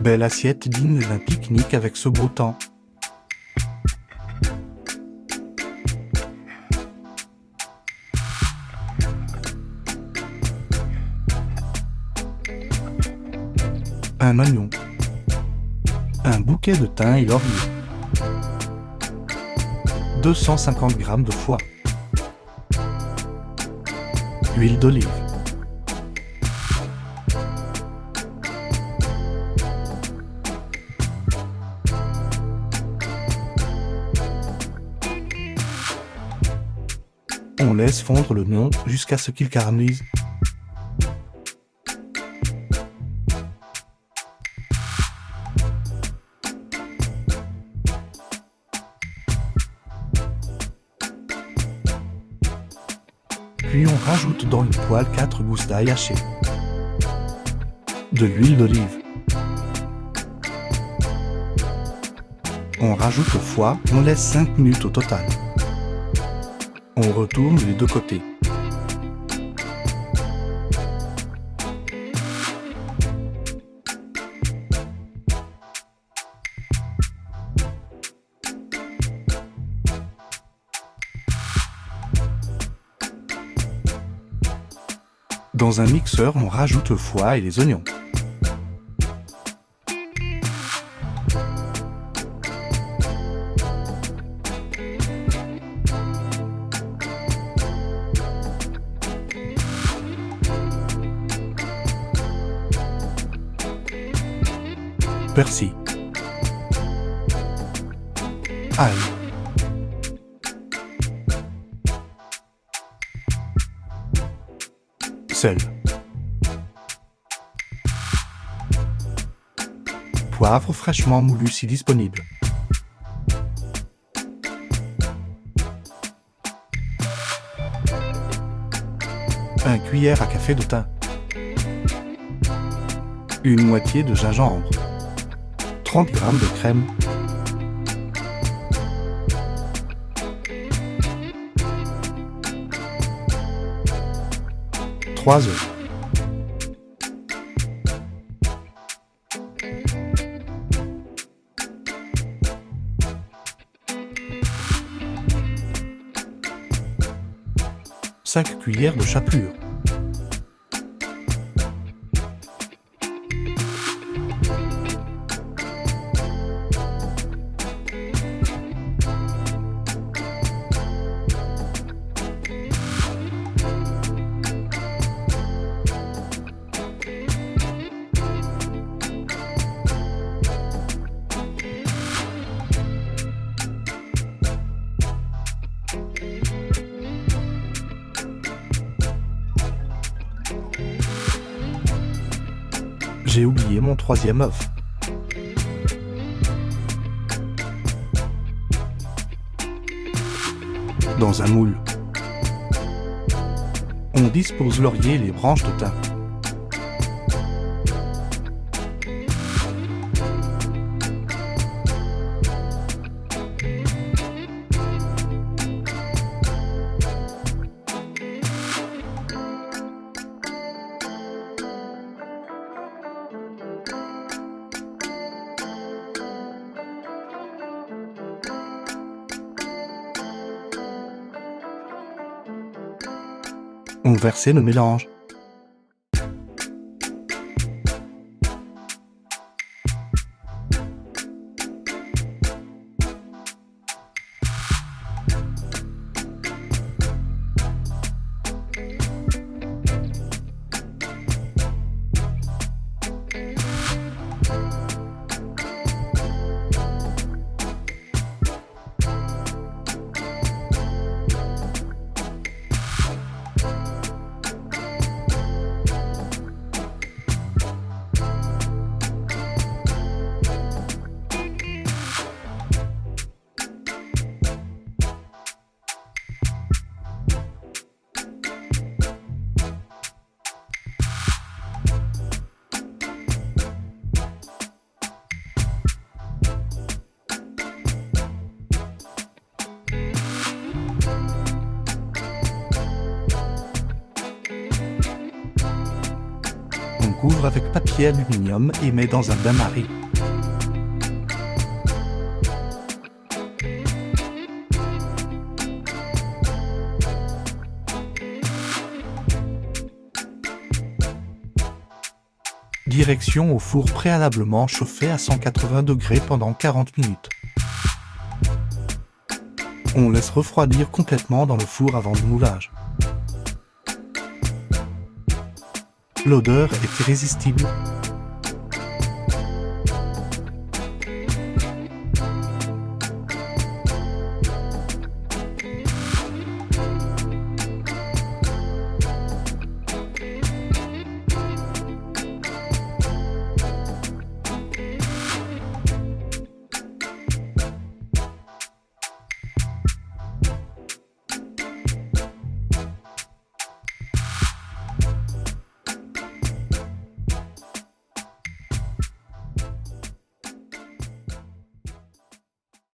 Belle assiette digne d'un pique-nique avec ce beau temps. Un oignon. Un bouquet de thym et laurier. 250 g de foie. Huile d'olive. On laisse fondre l'oignon jusqu'à ce qu'il caramélise. Puis on rajoute dans une poêle 4 gousses d'ail hachées, de l'huile d'olive. On rajoute le foie et on laisse 5 minutes au total. On retourne les deux côtés. Dans un mixeur, on rajoute le foie et les oignons. Persil. Ail. Sel. Poivre fraîchement moulu si disponible. Un cuillère à café de thym. Une moitié de gingembre. 30 g de crème. Trois œufs. Cinq cuillères de chapelure. J'ai oublié mon troisième œuf. Dans un moule, on dispose laurier et les branches de thym. On versait le mélange. couvre avec papier aluminium et met dans un bain-marie. Direction au four préalablement chauffé à 180 degrés pendant 40 minutes. On laisse refroidir complètement dans le four avant le moulage. L'odeur est irrésistible.